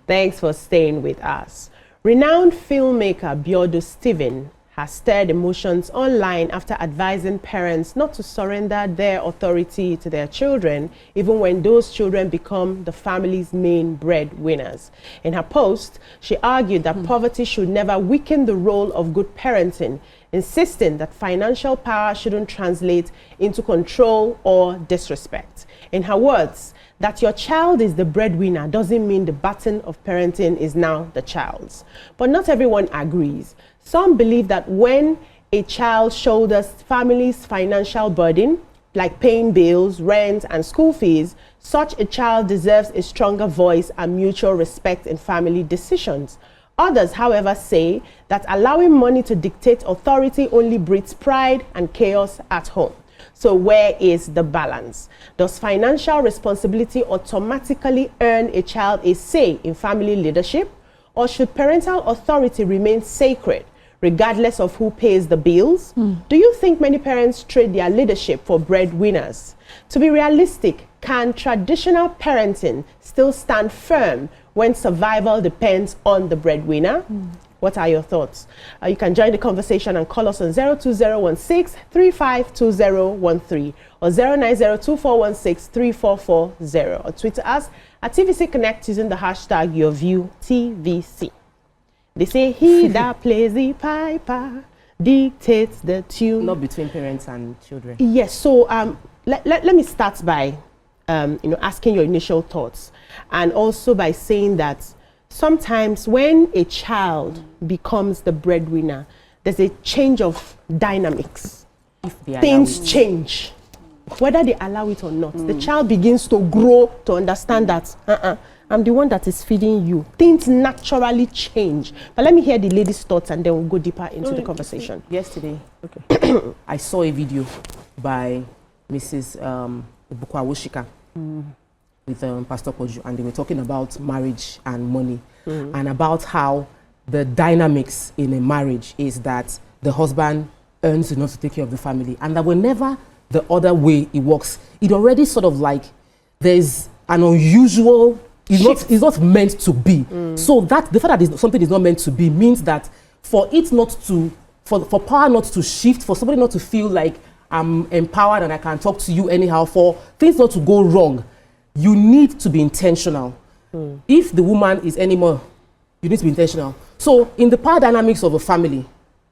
Thanks for staying with us. Renowned filmmaker Biodo Stephen has stirred emotions online after advising parents not to surrender their authority to their children, even when those children become the family's main breadwinners. In her post, she argued that poverty should never weaken the role of good parenting, insisting that financial power shouldn't translate into control or disrespect. In her words, that your child is the breadwinner doesn't mean the baton of parenting is now the child's. But not everyone agrees. Some believe that when a child shoulders family's financial burden, like paying bills, rent, and school fees, such a child deserves a stronger voice and mutual respect in family decisions. Others, however, say that allowing money to dictate authority only breeds pride and chaos at home. So where is the balance? Does financial responsibility automatically earn a child a say in family leadership? Or should parental authority remain sacred, regardless of who pays the bills? Do you think many parents trade their leadership for breadwinners? To be realistic, can traditional parenting still stand firm when survival depends on the breadwinner? What are your thoughts? You can join the conversation and call us on 02016-352013 or 09024163440 or tweet us at TVC Connect using the hashtag YourViewTVC. They say he that plays the piper dictates the tune. Not between parents and children. Yes, so let me start by asking your initial thoughts, and also by saying that sometimes when a child becomes the breadwinner, there's a change of dynamics. Things change, whether they allow it or not. The child begins to grow to understand that I'm the one that is feeding you. Things naturally change. But let me hear the lady's thoughts and then we'll go deeper into the conversation. Yesterday, I saw a video by Mrs. Bukwawoshika with Pastor Koju, and they were talking about marriage and money and about how the dynamics in a marriage is that the husband earns enough to take care of the family, and that whenever the other way it works, it already sort of like there's an unusual, it's not meant to be. So that the fact that something is not meant to be means that for it not to, for power not to shift, for somebody not to feel like I'm empowered and I can talk to you anyhow, for things not to go wrong, you need to be intentional. If the woman is anymore, you need to be intentional. So in the power dynamics of a family,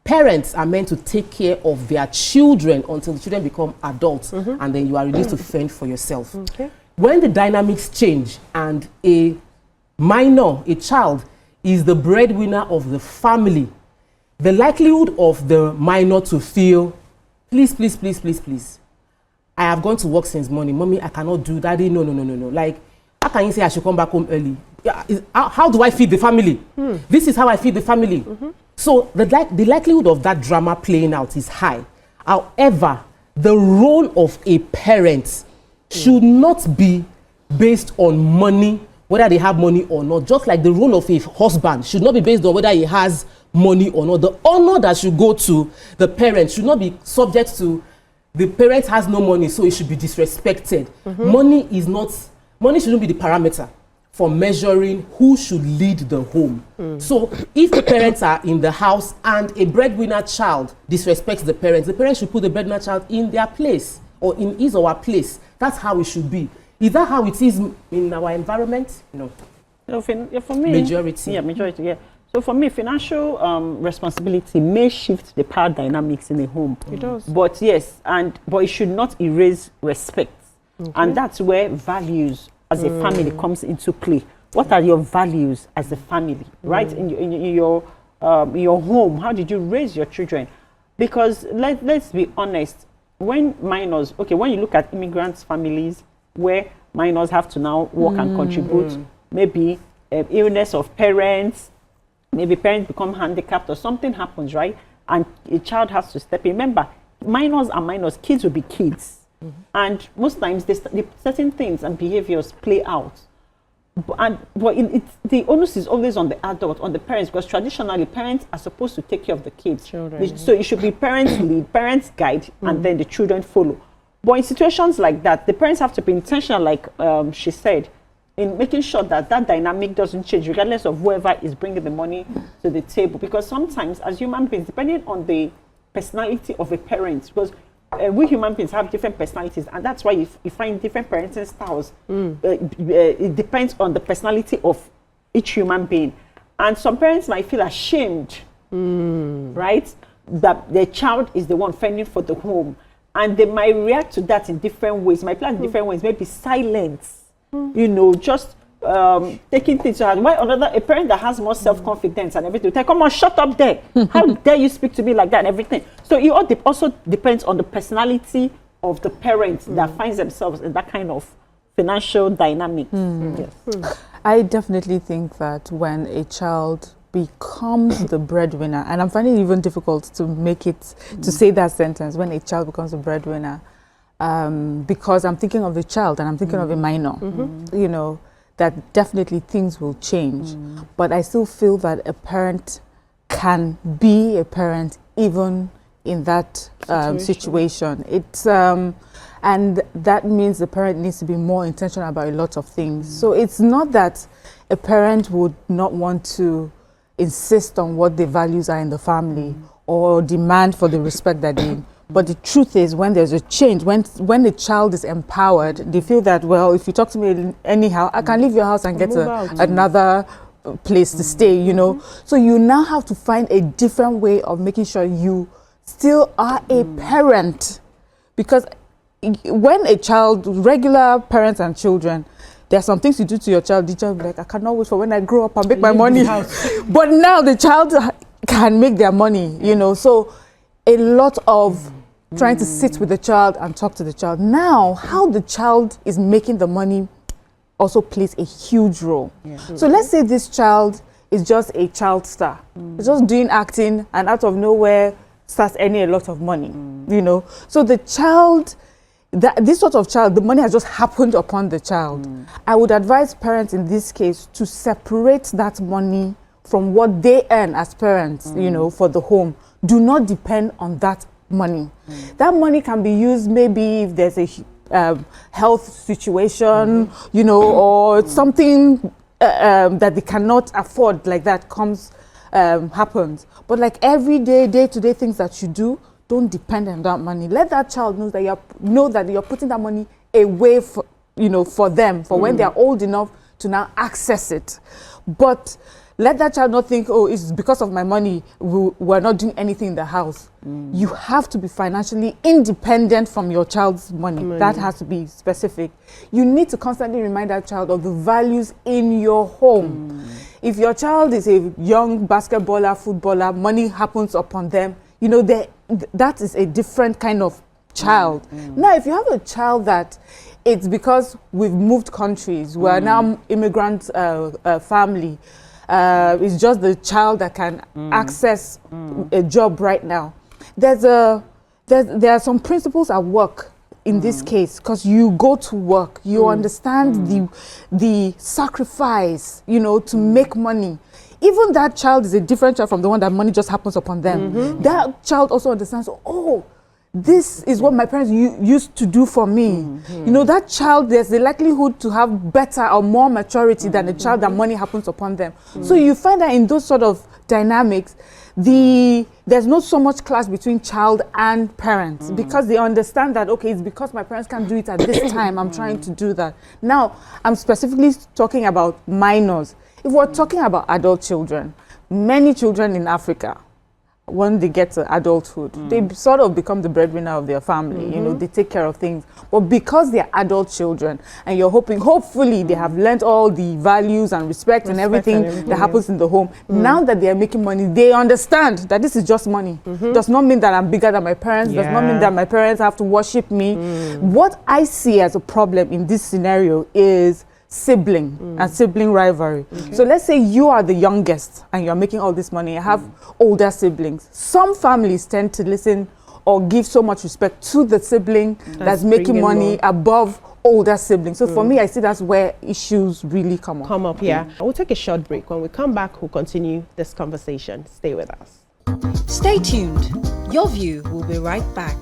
parents are meant to take care of their children until the children become adults, and then you are released to fend for yourself. When the dynamics change and a minor, a child, is the breadwinner of the family, the likelihood of the minor to feel, please, please, please, please, please, I have gone to work since morning. Mommy, I cannot do that. No. Like, how can you say I should come back home early? How do I feed the family? This is how I feed the family. So the likelihood of that drama playing out is high. However, the role of a parent should not be based on money, whether they have money or not. Just like the role of a husband should not be based on whether he has money or not. The honor that should go to the parent should not be subject to the parent has no money, so it should be disrespected. Money shouldn't be the parameter for measuring who should lead the home. So if the parents are in the house and a breadwinner child disrespects the parents should put the breadwinner child in their place or in his or her place. That's how it should be. Is that how it is in our environment? No. No, for me, majority. Yeah, majority, yeah. So for me, financial responsibility may shift the power dynamics in a home. It does. But yes, but it should not erase respect. And that's where values as a family comes into play. What are your values as a family, right? In your home, how did you raise your children? Because let's be honest, when you look at immigrants' families where minors have to now work and contribute, maybe illness of parents, maybe parents become handicapped or something happens, right? And a child has to step in. Remember, minors are minors, kids will be kids. And most times certain things and behaviors play out. But the onus is always on the adult, on the parents, because traditionally parents are supposed to take care of the kids. So it should be parents lead, parents guide, and then the children follow. But in situations like that, the parents have to be intentional, like she said, in making sure that that dynamic doesn't change regardless of whoever is bringing the money to the table. Because sometimes as human beings, depending on the personality of a parent, because we human beings have different personalities, and that's why you find different parenting styles. It depends on the personality of each human being. And some parents might feel ashamed, right, that their child is the one fending for the home. And they might react to that in different ways, might plan in different ways, maybe silence, you know, just taking things to heart. Why a parent that has more self-confidence and everything, like, come on, shut up there. How dare you speak to me like that and everything. So it also depends on the personality of the parent that finds themselves in that kind of financial dynamic. Yes. I definitely think that when a child becomes the breadwinner, and I'm finding it even difficult to make it, to say that sentence, when a child becomes a breadwinner, because I'm thinking of the child and I'm thinking of a minor, you know, that definitely things will change. But I still feel that a parent can be a parent even in that situation. It's and that means the parent needs to be more intentional about a lot of things. So it's not that a parent would not want to insist on what the values are in the family or demand for the respect that they. But the truth is, when there's a change, when the child is empowered, they feel that, well, if you talk to me anyhow, I can leave your house and get another place to stay, you know. So you now have to find a different way of making sure you still are a parent. Because when a child, regular parents and children, there are some things you do to your child, the child will be like, I cannot wait for when I grow up and make my money. But now the child can make their money, you know. So a lot of trying to sit with the child and talk to the child. Now, how the child is making the money also plays a huge role. So let's say this child is just a child star. It's just doing acting and out of nowhere starts earning a lot of money, you know. So the child, this sort of child, the money has just happened upon the child. I would advise parents in this case to separate that money from what they earn as parents, you know, for the home. Do not depend on that money. That money can be used maybe if there's a health situation, you know, or something that they cannot afford, like that happens. But like everyday, day-to-day things that you do, don't depend on that money. Let that child know that you're putting that money away for, you know, for them, for when they're old enough to now access it. But let that child not think, oh, it's because of my money, we're not doing anything in the house. You have to be financially independent from your child's money. That has to be specific. You need to constantly remind that child of the values in your home. If your child is a young basketballer, footballer, money happens upon them, you know, that is a different kind of child. Now, if you have a child that it's because we've moved countries, we're now immigrant family, it's just the child that can access a job right now. There are some principles at work in this case, because you go to work, you understand the sacrifice, you know, to make money. Even that child is a different child from the one that money just happens upon them. That child also understands, oh, this is what my parents used to do for me. You know, that child, there's the likelihood to have better or more maturity than a child that money happens upon them. So you find that in those sort of dynamics, there's not so much clash between child and parents, because they understand that, okay, it's because my parents can't do it at this time, I'm trying to do that. Now, I'm specifically talking about minors. If we're talking about adult children, many children in Africa, when they get to adulthood, they sort of become the breadwinner of their family. You know, they take care of things. But because they're adult children, and you're hopefully they have learned all the values and respect and everything that happens in the home. Now that they are making money, they understand that this is just money. Does not mean that I'm bigger than my parents. Does not mean that my parents have to worship me. What I see as a problem in this scenario is sibling and sibling rivalry. So let's say you are the youngest and you're making all this money. I have older siblings. Some families tend to listen or give so much respect to the sibling that's making money above older siblings. So for me, I see that's where issues really come up. We'll take a short break. When we come back, we'll continue this conversation. Stay with us. Stay tuned. Your View will be right back.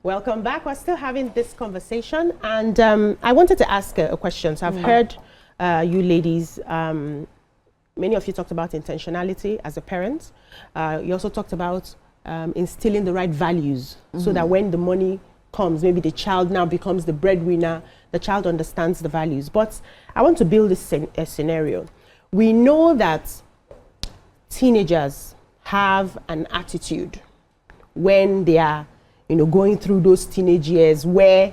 Welcome back. We're still having this conversation, and I wanted to ask a question. So I've heard you ladies, many of you talked about intentionality as a parent. You also talked about instilling the right values so that when the money comes, maybe the child now becomes the breadwinner, the child understands the values. But I want to build a scenario. We know that teenagers have an attitude when they are going through those teenage years where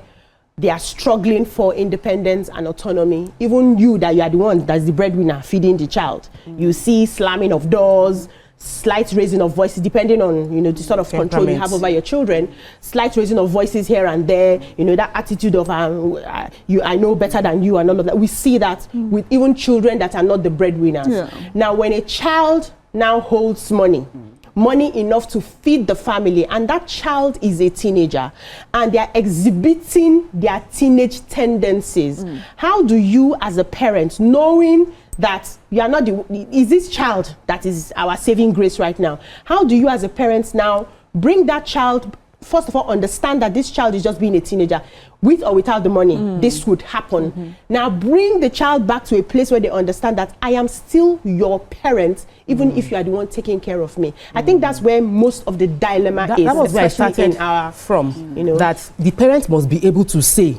they are struggling for independence and autonomy. Even you are the one that's the breadwinner feeding the child. You see slamming of doors, slight raising of voices, depending on the sort of control you have over your children. Slight raising of voices here and there. That attitude of I know better than you and all of that. We see that with even children that are not the breadwinners. Yeah. Now, when a child now holds money enough to feed the family, and that child is a teenager and they're exhibiting their teenage tendencies, how do you as a parent, knowing that you are not is this child that is our saving grace right now, how do you as a parent now bring that child, first of all, understand that this child is just being a teenager, with or without the money, this would happen. Now bring the child back to a place where they understand that I am still your parent, even if you are the one taking care of me. I think that's where most of the dilemma is. That was where I started from, that the parent must be able to say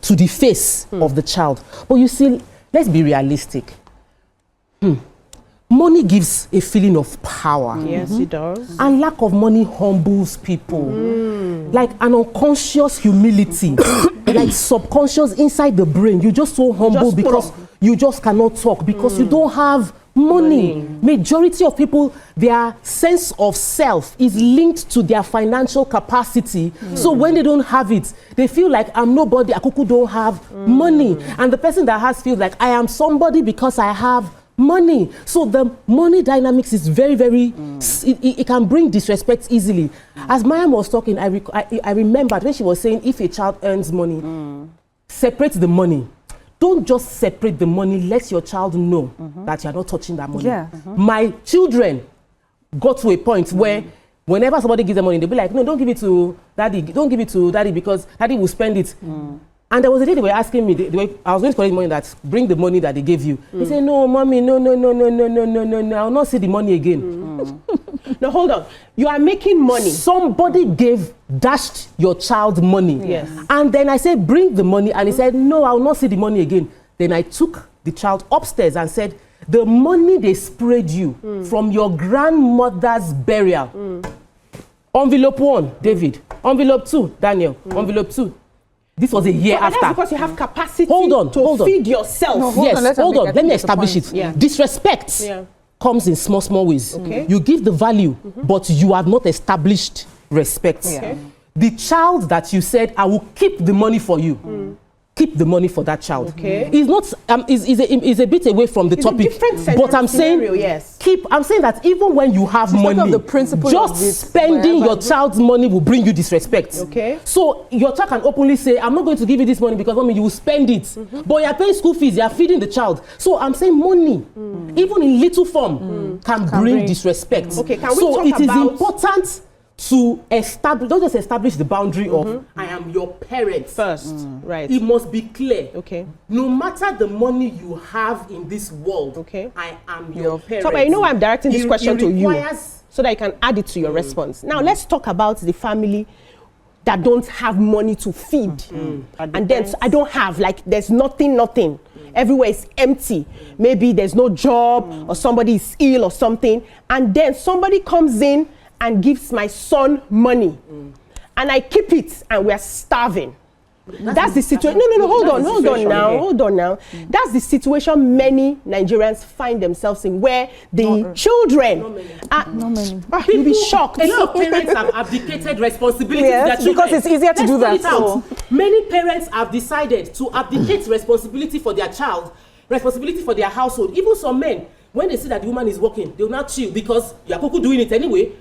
to the face of the child. But you see, let's be realistic. Money gives a feeling of power. Yes, it does. And lack of money humbles people. Like an unconscious humility, like subconscious inside the brain. You're just so humble because you just cannot talk because you don't have money. Majority of people, their sense of self is linked to their financial capacity. So when they don't have it, they feel like I'm nobody. Akuku don't have money. And the person that has feels like I am somebody because I have money. So the money dynamics is very, very, it can bring disrespect easily. As Maya was talking, I remembered when she was saying if a child earns money, separate the money. Don't just separate the money, let your child know that you're not touching that money. My children got to a point where whenever somebody gives them money, they'll be like, no, don't give it to daddy. Don't give it to daddy because daddy will spend it. And there was a day they were asking me, I was going to collect money, that bring the money that they gave you. They say, no, mommy, no, I'll not see the money again. No, hold on. You are making money. Somebody dashed your child money. Yes. And then I said, bring the money. And he said, no, I'll not see the money again. Then I took the child upstairs and said, the money they sprayed you from your grandmother's burial. Envelope 1, David. Envelope 2, Daniel. Envelope 2. This was a year after. That's because you have capacity to feed yourself. No, hold on. Let me establish it. Yeah. Disrespect comes in small ways. Okay. You give the value, but you have not established respect. Okay. The child that you said, I will keep the money for you. Keep the money for that child. Okay. Is not is a bit away from the topic. But I'm saying I'm saying that even when you have money, just spending your child's money will bring you disrespect. Okay. So your child can openly say, I'm not going to give you this money because mommy, you will spend it. But you're paying school fees, you're feeding the child. So I'm saying money, even in little form, can bring disrespect. Okay, can we so talk it is about important to establish, don't just establish the boundary of I am your parent first. Right. It must be clear. Okay. No matter the money you have in this world, okay, I am your parent. So, but you know why I'm directing this question to you, so that you can add it to your response. Now, let's talk about the family that don't have money to feed. And then I don't have, like, there's nothing. Everywhere is empty. Maybe there's no job or somebody is ill or something. And then somebody comes in and gives my son money, and I keep it, and we're starving. That's the situation. No, hold on now. That's the situation many Nigerians find themselves in, where the children you'll be shocked. A lot of parents have abdicated responsibility to their children. Because it's easier to do that. So many parents have decided to abdicate responsibility for their child, responsibility for their household. Even some men, when they see that the woman is working, they will not chill because you're doing it anyway.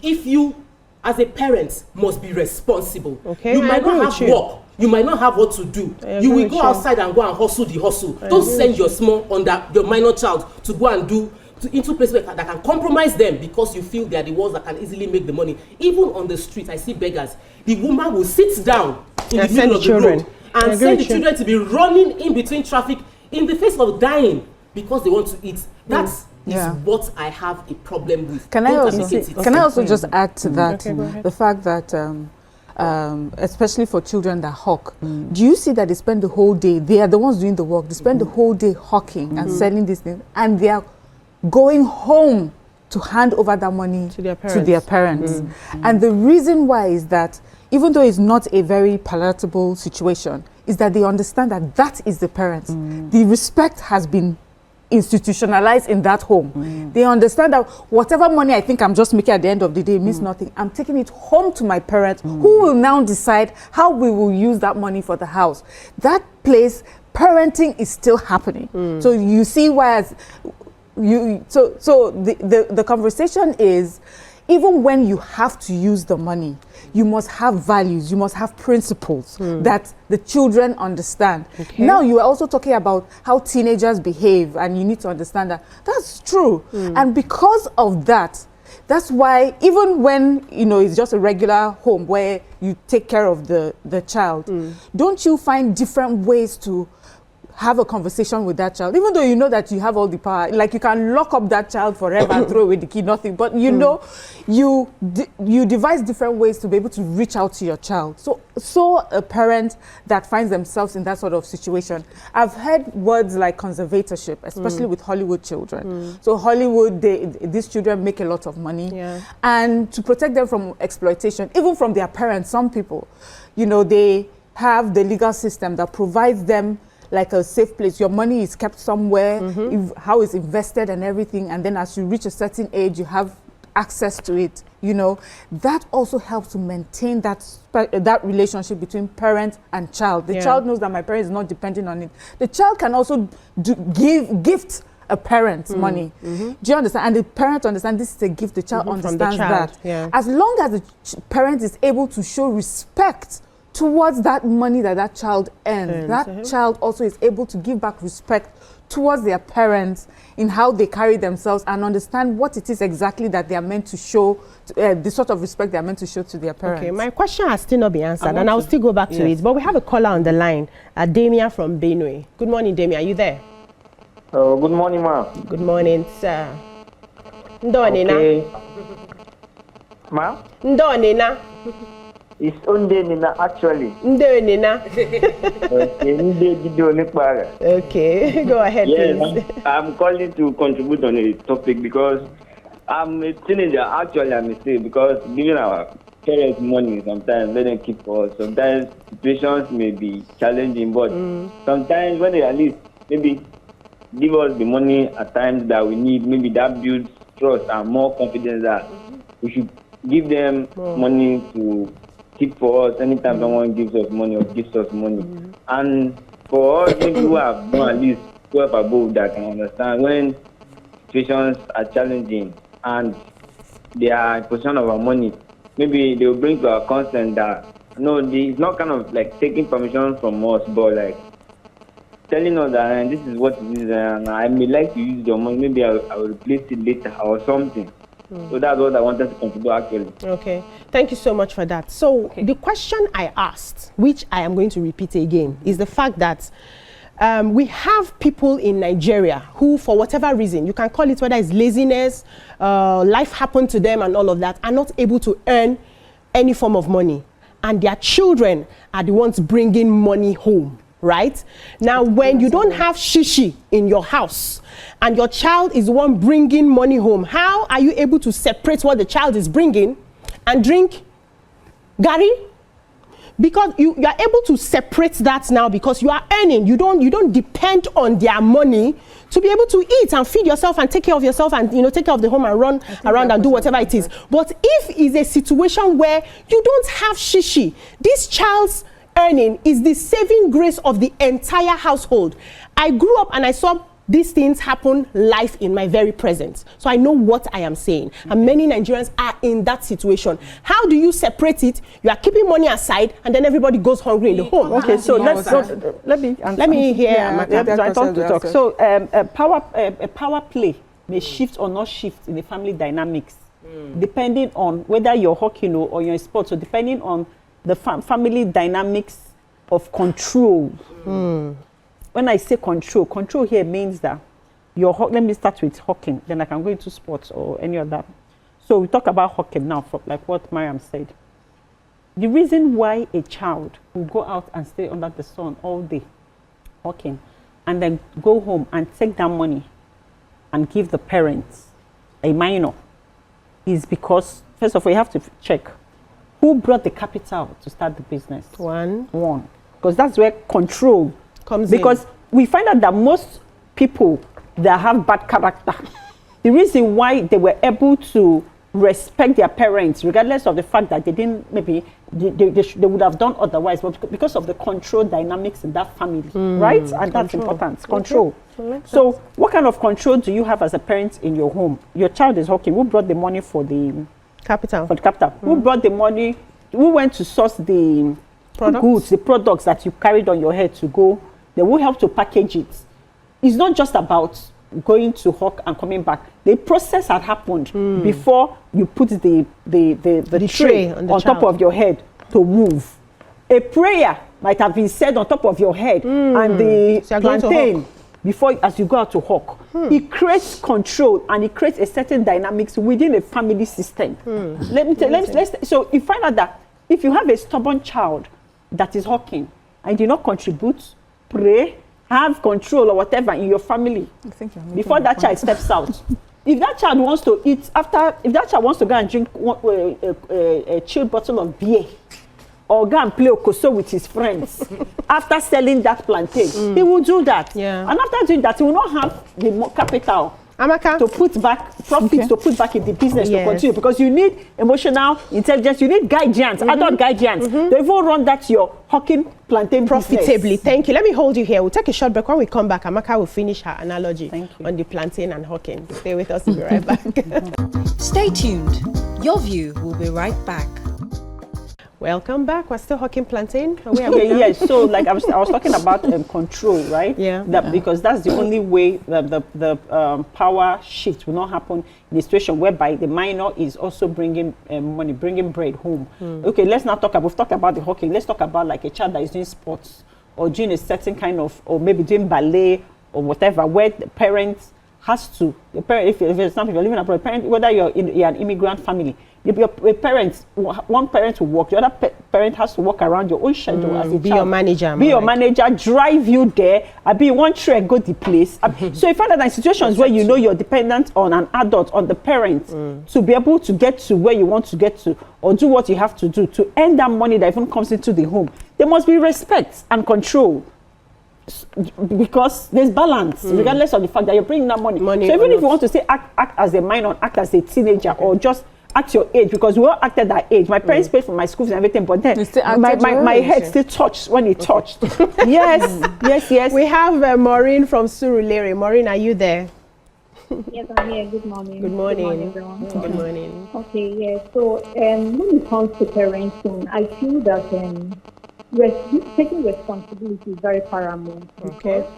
If you, as a parent, must be responsible. Okay, you might not have work. You might not have what to do. You will go outside and go and hustle the hustle. Don't send your small your minor child to go and do into places that can compromise them because you feel they are the ones that can easily make the money. Even on the street, I see beggars. The woman will sit down in the middle of the road and send the children to be running in between traffic in the face of dying because they want to eat. That is what I have a problem with. Can I also just add to that the fact that especially for children that hawk, do you see that they spend the whole day, they are the ones doing the work, they spend the whole day hawking and selling these things, and they are going home to hand over that money to their parents. And the reason why is that even though it's not a very palatable situation, is that they understand that that is the parents. The respect has been institutionalized in that home. They understand that whatever money I think I'm just making at the end of the day means nothing. I'm taking it home to my parents who will now decide how we will use that money for the house. That place, parenting is still happening. So you see why the conversation is, even when you have to use the money, you must have values, you must have principles that the children understand. Now you are also talking about how teenagers behave, and you need to understand that. That's true. And because of that, that's why even when, you know, it's just a regular home where you take care of the child, don't you find different ways to have a conversation with that child, even though you know that you have all the power? Like, you can lock up that child forever and throw away the key, nothing. But you know, you devise different ways to be able to reach out to your child. So a parent that finds themselves in that sort of situation, I've heard words like conservatorship, especially with Hollywood children. So Hollywood, these children make a lot of money, and to protect them from exploitation, even from their parents, some people, you know, they have the legal system that provides them like a safe place. Your money is kept somewhere, how it's invested and everything, and then as you reach a certain age, you have access to it. You know, that also helps to maintain that relationship between parent and child. The child knows that my parent is not depending on it. The child can also gift a parent money. Do you understand? And the parent understands this is a gift. The child understands that. As long as the parent is able to show respect towards that money that child earns, that child also is able to give back respect towards their parents in how they carry themselves, and understand what it is exactly that they are meant to show, the sort of respect they are meant to show to their parents. Okay, my question has still not been answered, and I'll still go back to it. But we have a caller on the line, Damien from Benue. Good morning, Damien. Are you there? Good morning, ma'am. Good morning, sir. Ndonina. Okay. Ma'am? Ndonina. It's Nina, actually. Ndonina. Okay, go ahead, please. I'm calling to contribute on a topic because I'm a teenager. Actually, I'm a teenager because giving our parents money sometimes, let them keep for us. Sometimes situations may be challenging, but sometimes when they at least maybe give us the money at times that we need, maybe that builds trust and more confidence that we should give them money to keep for us anytime someone gives us money or gives us money. And for us, maybe who have done at least 12 above that can understand when situations are challenging and they are in possession of our money, maybe they will bring to our consent that no, it's not kind of like taking permission from us, but like telling us that this is what it is, and I may like to use your money, maybe I will replace it later or something. So that's what I wanted to contribute, actually. Okay, thank you so much for that. So the question I asked, which I am going to repeat again, is the fact that we have people in Nigeria who, for whatever reason, you can call it whether it's laziness, life happened to them and all of that, are not able to earn any form of money. And their children are the ones bringing money home. Right? Now, when you don't have shishi in your house and your child is the one bringing money home, how are you able to separate what the child is bringing and drink gari? Because you are able to separate that now because you are earning. You don't depend on their money to be able to eat and feed yourself and take care of yourself and, you know, take care of the home and run around and do whatever it is. But if it's a situation where you don't have shishi, this child's earning is the saving grace of the entire household. I grew up and I saw these things happen live in my very presence. So I know what I am saying. And many Nigerians are in that situation. How do you separate it? You are keeping money aside and then everybody goes hungry in the home. Okay, so let me hear. Let me hear. I want to talk. So a power play may shift or not shift in the family dynamics, depending on whether you're hawking or you're in sports, or depending on the family dynamics of control. When I say control here means that let me start with hawking, then I can go into sports or any other. So we talk about hawking now, for like what Mariam said. The reason why a child will go out and stay under the sun all day, hawking, and then go home and take that money and give the parents, a minor, is because, first of all, you have to check who brought the capital to start the business. One. Because that's where control comes in. Because we find out that most people that have bad character, the reason why they were able to respect their parents, regardless of the fact that they didn't, maybe they would have done otherwise, but because of the control dynamics in that family, right? And that's important. Control. Okay. So what kind of control do you have as a parent in your home? Your child is hawking. Who brought the money for the capital? Who brought the money? Who went to source the goods, the products that you carried on your head to go? They will help to package it. It's not just about going to hawk and coming back. The process had happened before you put the tray on top of your head to move. A prayer might have been said on top of your head and the plantain before, as you go out to hawk. It creates control and it creates a certain dynamics within a family system. So you find out that if you have a stubborn child that is hawking and did not contribute, pray, have control or whatever in your family before that child steps out. If that child wants to eat if that child wants to go and drink a chilled bottle of beer or go and play okoso with his friends after selling that plantain, he will do that. Yeah. And after doing that, he will not have the capital Amaka, to put back profits to put back in the business to continue, because you need emotional intelligence, you need guidance, adult guidance. They even run that your hawking plantain profitably. business. Thank you. Let me hold you here. We'll take a short break. When we come back, Amaka will finish her analogy on the plantain and hawking. Stay with us. We'll be right back. Stay tuned. Your view will be right back. Welcome back. We're still hawking plantain. Yes. So, like I was talking about control, right? Yeah. Because that's the only way that the power shift will not happen in a situation whereby the minor is also bringing money, bringing bread home. Okay, let's not talk about. We've talked about the hawking. Let's talk about like a child that is doing sports or doing a certain kind of, or maybe doing ballet or whatever, where the parents has to. The parent, if it's not, if you're living abroad, parent, whether you're an immigrant family. Your parents, one parent will work, the other parent has to work around your own schedule as a child. Be your manager. Be your manager, drive you there. I be one train, go the place. So you find that in situations where you know you're dependent on an adult, on the parent, to be able to get to where you want to get to, or do what you have to do to earn that money that even comes into the home, there must be respect and control. Because there's balance, regardless of the fact that you're bringing that money. So even if you want to say act as a minor, act as a teenager, or just act your age, because we all acted that age. My parents paid for my school fees and everything, but then my head still touched when it touched. Yes. We have Maureen from Surulere. Maureen, are you there? Yes, I'm here. Good morning. Good morning. Everyone. Good morning. Okay, yeah. So when it comes to parenting, I feel that taking responsibility is very paramount. Okay. Because,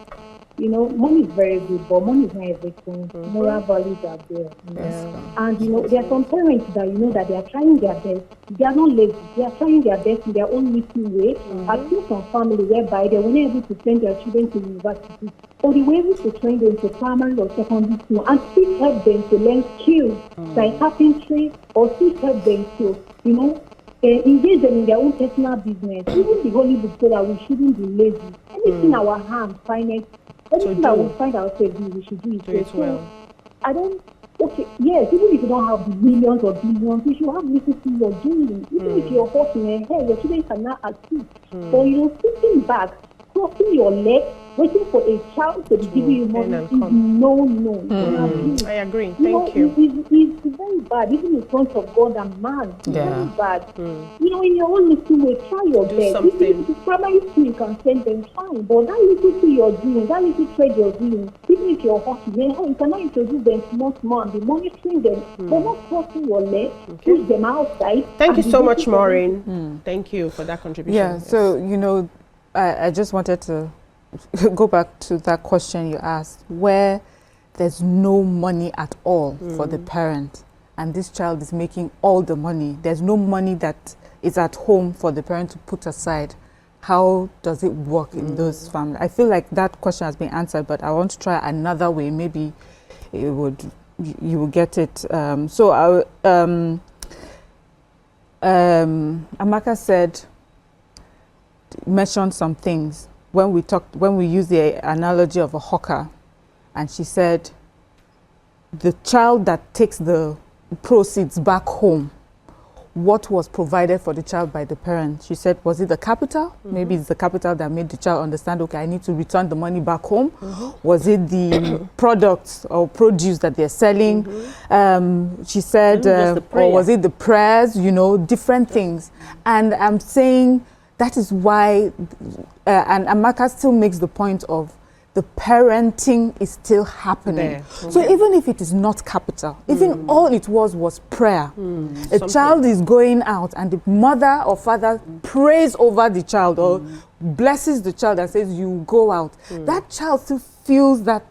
you know, money is very good, but money is not everything. Moral values are there. You know? And, you know, there are some parents that, you know, that they are trying their best. They are not lazy. They are trying their best in their own little way. I've seen some family whereby they were not able to send their children to university, or they were able to train them to primary or secondary school and still help them to learn skills like carpentry, or still help them to, you know, engage them in their own personal business. Even the Holy Book said that we shouldn't be lazy. Anything our hands find it, anything that we find ourselves doing, we should do it well. I don't. Okay, yes, even if you don't have the millions or billions, you should have little things you're doing. Even if you're hot in your hair, your children cannot assist. But you know, sitting back, crossing your legs, waiting for a child to be giving you money is no. I agree. Thank you. It's very bad, even in front of God and man. It's very bad. You know, in your own little way, try your best. If it's primary school, you can send them fine. But that little thing you're doing, that little trade you're doing, even if you're hot, you cannot introduce them small and be monitoring them. But not crossing your legs, push them outside. Thank you so much, Maureen. Thank you for that contribution. Yeah, so, you know, I just wanted to go back to that question you asked, where there's no money at all for the parent, and this child is making all the money. There's no money that is at home for the parent to put aside. How does it work in those families? I feel like that question has been answered, but I want to try another way. Maybe it would, you will get it. Amaka mentioned some things when we used the analogy of a hawker, and she said the child that takes the proceeds back home, what was provided for the child by the parent? She said, was it the capital? Maybe it's the capital that made the child understand, okay, I need to return the money back home. Was it the products or produce that they're selling? She said, or was it the prayers, you know, different things. And I'm saying that is why, and Amaka still makes the point of the parenting is still happening. So even if it is not capital, even all it was prayer. A child is going out and the mother or father prays over the child or blesses the child and says, you go out. That child still feels that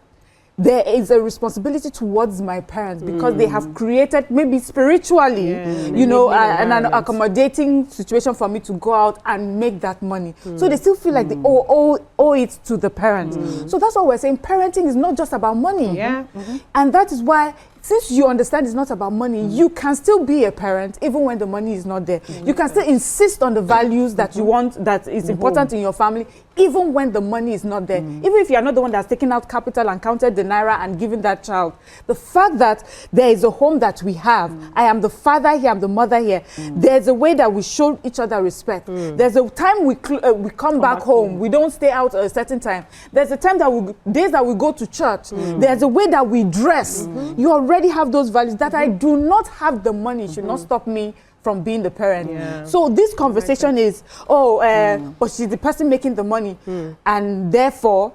there is a responsibility towards my parents because they have created maybe spiritually, you know, an accommodating situation for me to go out and make that money. So they still feel like they owe it to the parents. So that's what we're saying. Parenting is not just about money. And that is why, since you understand it's not about money, you can still be a parent even when the money is not there. You can still insist on the values that you want, that is important in your family, even when the money is not there. Even if you're not the one that's taken out capital and counted the naira and given that child. The fact that there is a home that we have, I am the father here, I'm the mother here, there's a way that we show each other respect. There's a time we come back home, we don't stay out at a certain time. There's a time that days that we go to church. There's a way that we dress. You already have those values. That I do not have the money should not stop me from being the parent. So this conversation is, but she's the person making the money, and therefore,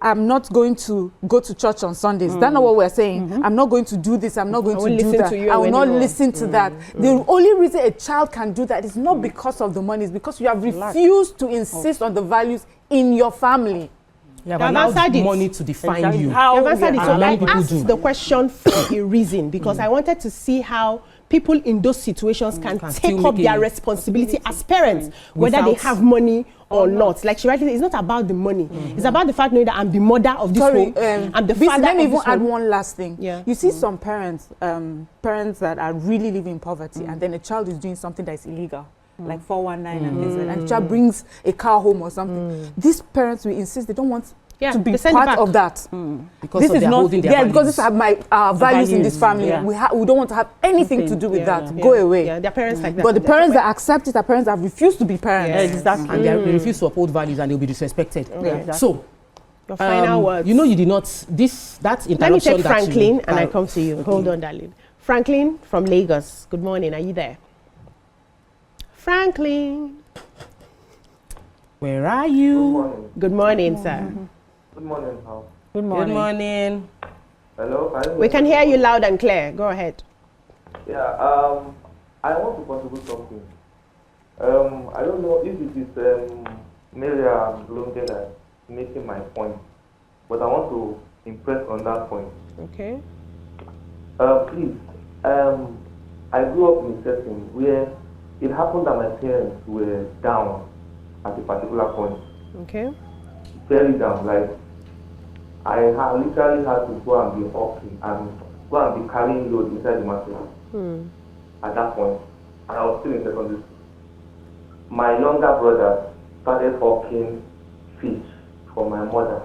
I'm not going to go to church on Sundays. That's not what we're saying. I'm not going to do this. I'm not going to do that. I will not listen to that. The only reason a child can do that is not because of the money. It's because you have refused to insist on the values in your family. You have allowed money to define you. You have answered it. So I asked the question for a reason, because I wanted to see how people in those situations can take up their responsibility as parents, whether they have money or not. Like she rightly said, it's not about the money. It's about the fact knowing that I'm the mother of this home. I'm the father Let me of even this add home. one last thing. You see some parents, parents that are really living in poverty, and then a child is doing something that is illegal. Like 419 and this, and the child brings a car home or something. These parents will insist they don't want to be part of that. Because this of is their not holding their values. because these are my values in this family. We don't want to have anything to do with that. Go away. Their parents like that. But the parents that accept it are parents that refuse to be parents. Exactly. And they refuse to uphold values, and they'll be disrespected. So, your final words. you know, you did not that interruption. Let me take that Franklin and I come to you. Hold on, darling. Franklin from Lagos. Good morning. Are you there? Franklin. Where are you? Good morning. Sir. Good morning, how? Good morning. Good morning. Hello? We can hear you loud and clear. Go ahead. Yeah, I want to contribute something. I don't know if it is Maria Blomgren that's making my point, but I want to impress on that point. Okay. Please, I grew up in a setting where it happened that my parents were down at a particular point. Okay. Very down, like I literally had to go and be hawking and go and be carrying load inside the mattress at that point. And I was still in secondary school. My younger brother started hawking fish for my mother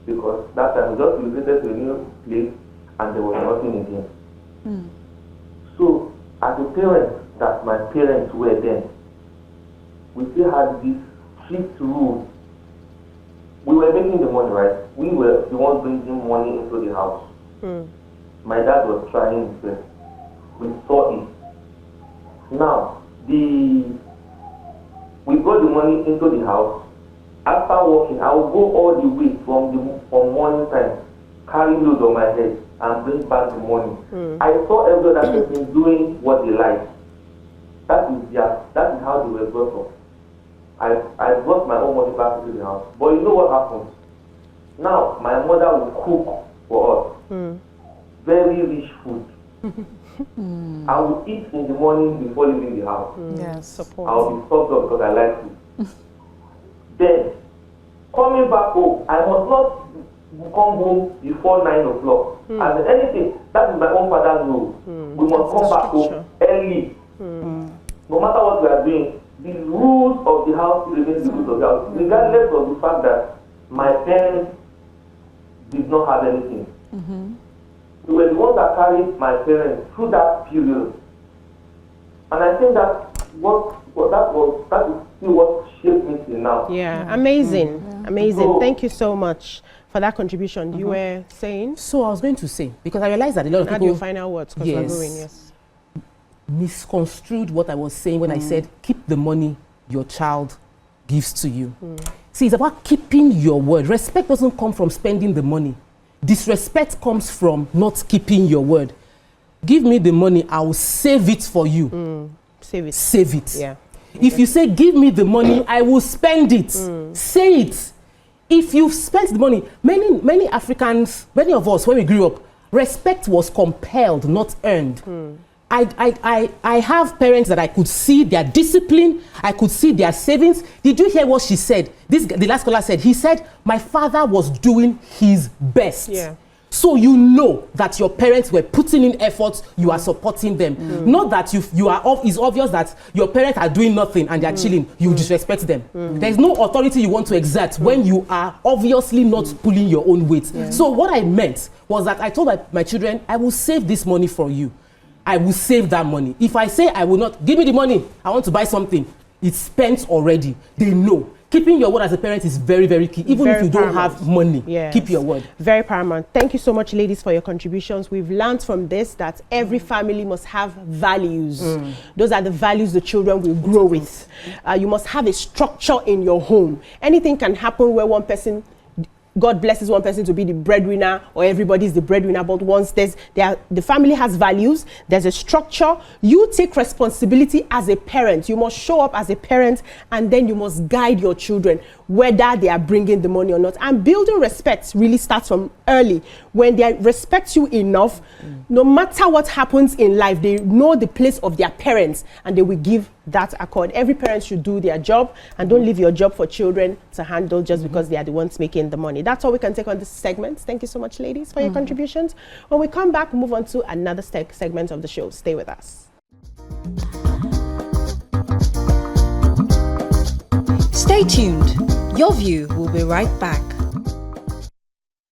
because that time we just relocated to a new place and there was nothing again. So as a parent that my parents were then, we still had this strict rule. We were making the money, right? We were the ones bringing money into the house. My dad was trying his best. We saw it. Now, we got the money into the house. After working, I would go all the way from morning time, carry load on my head and bring back the money. I saw every other person doing what they like. That is how they were brought up. I brought my own money back into the house. But you know what happens? Now, my mother will cook for us. Very rich food. I will eat in the morning before leaving the house. Yes, Support. I will be stopped up because I like food. Then, coming back home, I must not come home before 9 o'clock. As anything, that is my own father's rule. We must come back home early. No matter what we are doing, the rules of the house remain the rules of the house, regardless of the fact that my parents did not have anything. We were the ones that carried my parents through that period. And I think that that is still what shaped me till now. Yeah, amazing, amazing. So, thank you so much for that contribution. You were saying? So I was going to say, because I realized that a lot of Add people your final words, because we're going, yes. misconstrued what I was saying when I said, keep the money your child gives to you. See, it's about keeping your word. Respect doesn't come from spending the money. Disrespect comes from not keeping your word. Give me the money, I will save it for you. Save it. Save it. Yeah. If you say, give me the money, I will spend it. Say it. If you've spent the money, many Africans, many of us, when we grew up, respect was compelled, not earned. I have parents that I could see their discipline, I could see their savings. Did you hear what she said? The last caller said, he said, my father was doing his best. Yeah. So you know that your parents were putting in efforts, you are supporting them. Not that it's obvious that your parents are doing nothing and they're chilling, you disrespect them. There's no authority you want to exert when you are obviously not pulling your own weight. So what I meant was that I told my children, I will save this money for you. I will save that money. If I say I will not, give me the money, I want to buy something, it's spent already. They know. Keeping your word as a parent is very, very key. Even Very if you paramount. don't have money, Yes. keep your word. Very paramount. Thank you so much, ladies, for your contributions. We've learned from this that every family must have values. Those are the values the children will grow with. You must have a structure in your home. Anything can happen where one person, God blesses one person to be the breadwinner, or everybody's the breadwinner, but once the family has values, there's a structure, you take responsibility as a parent. You must show up as a parent, and then you must guide your children, whether they are bringing the money or not. And building respect really starts from early. When they respect you enough, no matter what happens in life, they know the place of their parents, and they will give that accord. Every parent should do their job, and don't leave your job for children to handle just because they are the ones making the money. That's all we can take on this segment. Thank you so much, ladies, for your contributions. When we come back, we'll move on to another segment of the show. Stay with us. Stay tuned. Your View will be right back.